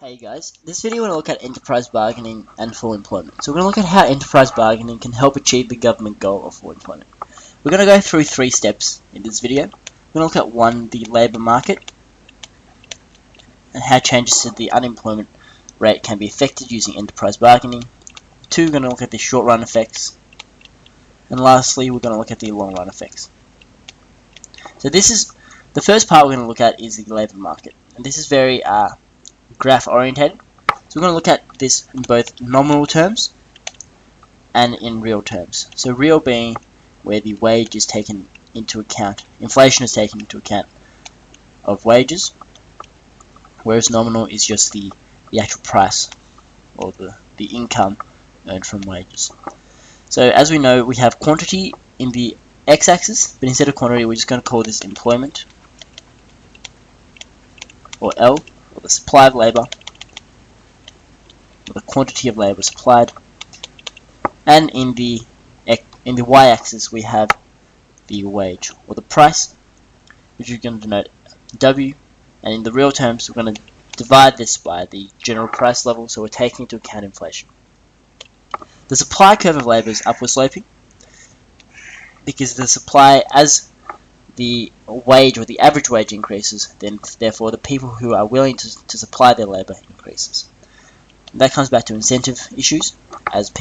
Hey guys, this video we're going to look at enterprise bargaining and full employment. So we're going to look at how enterprise bargaining can help achieve the government goal of full employment. We're going to go through 3 steps in this video. We're going to look at 1, the labour market, and how changes to the unemployment rate can be affected using enterprise bargaining. 2, we're going to look at the short run effects. And lastly, we're going to look at the long run effects. So this is, the first part we're going to look at is the labour market. And this is very graph oriented. So we're going to look at this in both nominal terms and in real terms. So real being where the wage is taken into account, inflation is taken into account of wages, whereas nominal is just the actual price or the income earned from wages. So as we know, we have quantity in the x-axis, but instead of quantity we're just going to call this employment, or L, or the supply of labour, or the quantity of labour supplied. And in the y-axis we have the wage, or the price, which we're going to denote W. And in the real terms we're going to divide this by the general price level, so we're taking into account inflation. The supply curve of labour is upward sloping, because the supply, as the wage or the average wage increases, then therefore the people who are willing to supply their labour increases. And that comes back to incentive issues. As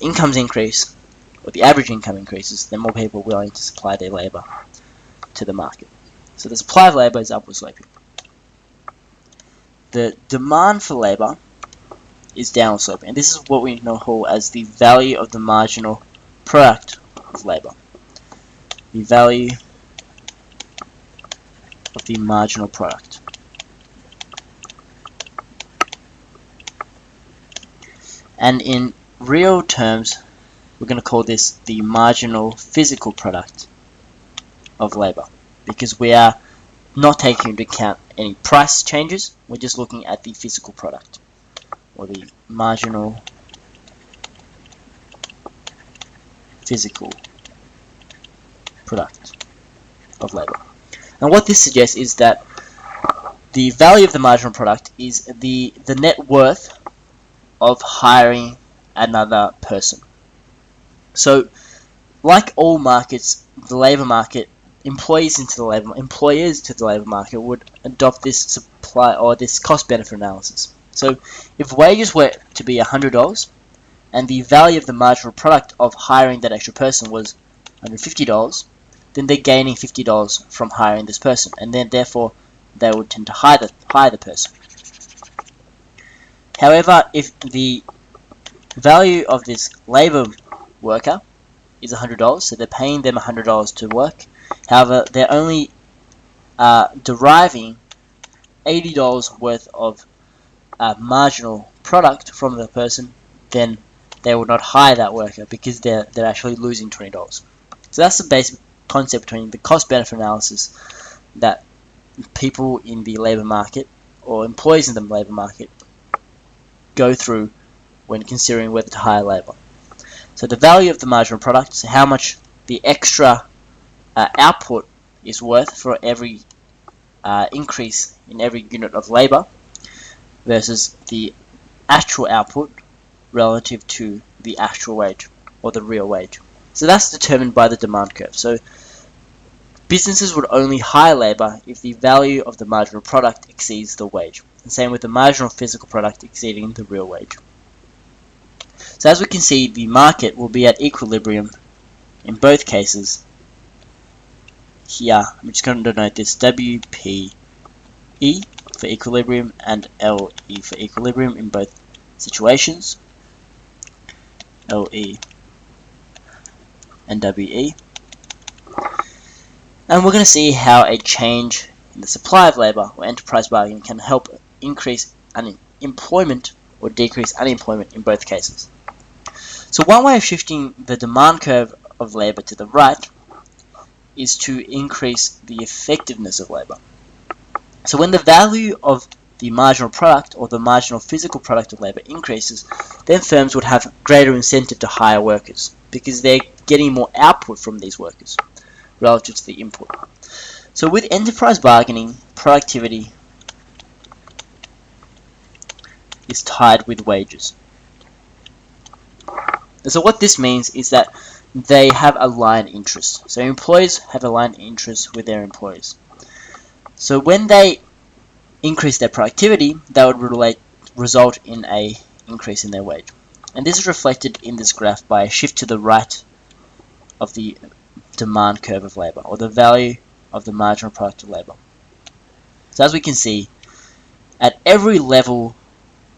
incomes increase, or the average income increases, then more people are willing to supply their labour to the market. So the supply of labour is upward sloping. The demand for labour is downward sloping, and this is what we call as the value of the marginal product of labour. The value of the marginal product. And in real terms, we're going to call this the marginal physical product of labour, because we are not taking into account any price changes, we're just looking at the physical product, or the marginal physical product of labour. And what this suggests is that the value of the marginal product is the net worth of hiring another person. So, like all markets, the labour market, employers to the labour market would adopt this supply or this cost-benefit analysis. So, if wages were to be $100 and the value of the marginal product of hiring that extra person was $150, then they're gaining $50 from hiring this person, and then therefore they would tend to hire the person. However, if the value of this labour worker is $100, so they're paying them $100 to work, however they're only deriving $80 worth of marginal product from the person, then they will not hire that worker because they're actually losing $20. So that's the basic concept between the cost-benefit analysis that people in the labour market, or employees in the labour market, go through when considering whether to hire labour. So the value of the marginal product, so how much the extra output is worth for every increase in every unit of labour, versus the actual output relative to the actual wage, or the real wage. So that's determined by the demand curve. So businesses would only hire labour if the value of the marginal product exceeds the wage. And same with the marginal physical product exceeding the real wage. So as we can see, the market will be at equilibrium in both cases. Here, I'm just going to denote this WPE for equilibrium and LE for equilibrium in both situations. LE and WE. And we're going to see how a change in the supply of labour, or enterprise bargaining, can help increase employment or decrease unemployment in both cases. So one way of shifting the demand curve of labour to the right is to increase the effectiveness of labour. So when the value of the marginal product, or the marginal physical product of labour, increases, then firms would have greater incentive to hire workers, because they're getting more output from these workers relative to the input. So with enterprise bargaining, productivity is tied with wages. And so what this means is that they have aligned interests. So employers have aligned interests with their employers. So when they increase their productivity, that would result in a increase in their wage. And this is reflected in this graph by a shift to the right of the demand curve of labor, or the value of the marginal product of labor. So as we can see, at every level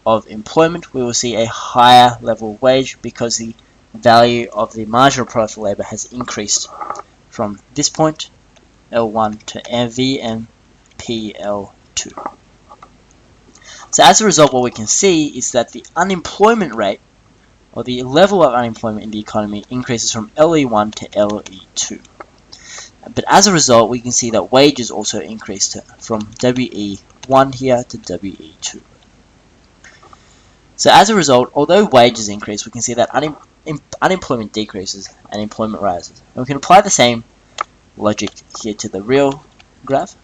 of employment, we will see a higher level wage because the value of the marginal product of labor has increased from this point, L1, to VMPL2. So as a result, what we can see is that the unemployment rate, or the level of unemployment in the economy, increases from LE1 to LE2. But as a result, we can see that wages also increased from WE1 here to WE2. So as a result, although wages increase, we can see that unemployment decreases and employment rises. And we can apply the same logic here to the real graph.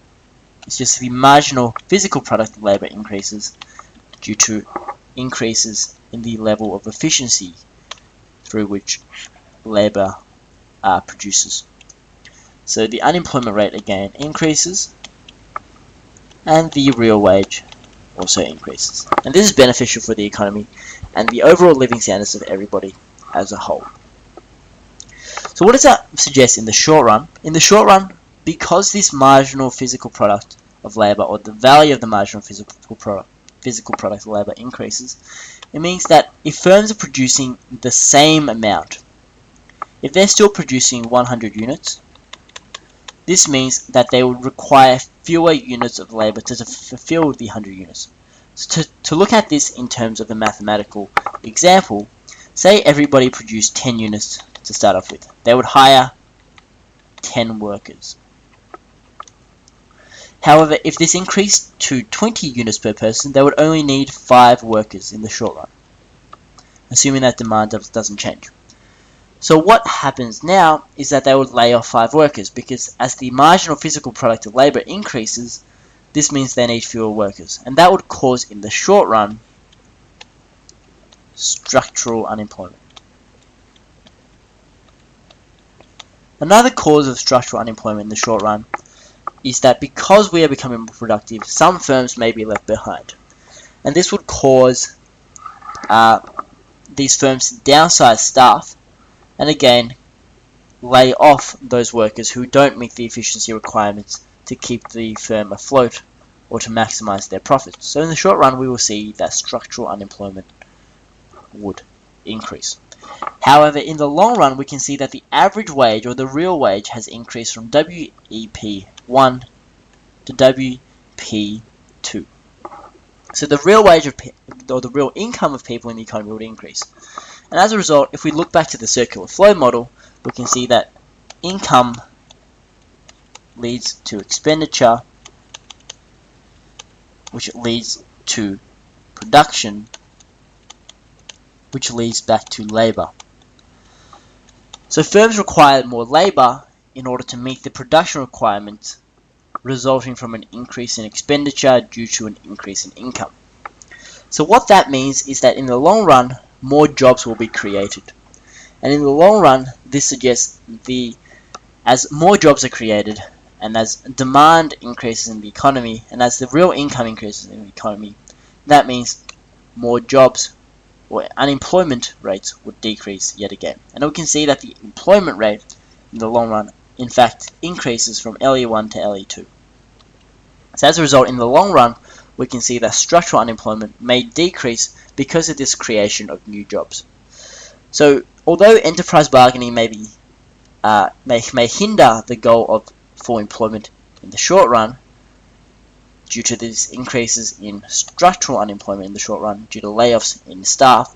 It's just the marginal physical product of labor increases due to increases in the level of efficiency through which labor produces. So the unemployment rate again increases, and the real wage also increases. And this is beneficial for the economy and the overall living standards of everybody as a whole. So what does that suggest in the short run? In the short run, because this marginal physical product of labor, or the value of the marginal physical product of labor increases, it means that if firms are producing the same amount, if they're still producing 100 units, this means that they would require fewer units of labor to fulfill the 100 units. So to look at this in terms of a mathematical example, say everybody produced 10 units to start off with. They would hire 10 workers. However, if this increased to 20 units per person, they would only need 5 workers in the short run, assuming that demand doesn't change. So what happens now is that they would lay off 5 workers, because as the marginal physical product of labor increases, this means they need fewer workers. And that would cause, in the short run, structural unemployment. Another cause of structural unemployment in the short run is that because we are becoming more productive, some firms may be left behind. And this would cause these firms to downsize staff, and again, lay off those workers who don't meet the efficiency requirements to keep the firm afloat or to maximize their profits. So in the short run, we will see that structural unemployment would increase. However, in the long run, we can see that the average wage, or the real wage, has increased from WEP1 to WP2. So the real wage or the real income of people in the economy would increase. And as a result, if we look back to the circular flow model, we can see that income leads to expenditure, which leads to production, which leads back to labor. So firms require more labor in order to meet the production requirements, resulting from an increase in expenditure due to an increase in income. So what that means is that in the long run, more jobs will be created. And in the long run, this suggests as more jobs are created, and as demand increases in the economy, and as the real income increases in the economy, that means more jobs, or unemployment rates, would decrease yet again. And we can see that the employment rate in the long run, in fact, increases from LE1 to LE2. So as a result, in the long run, we can see that structural unemployment may decrease because of this creation of new jobs. So although enterprise bargaining may hinder the goal of full employment in the short run, due to these increases in structural unemployment in the short run, due to layoffs in staff,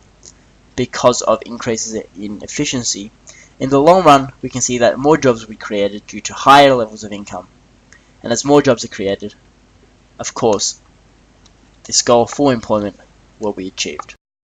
because of increases in efficiency, in the long run, we can see that more jobs will be created due to higher levels of income. And as more jobs are created, of course, this goal of full employment will be achieved.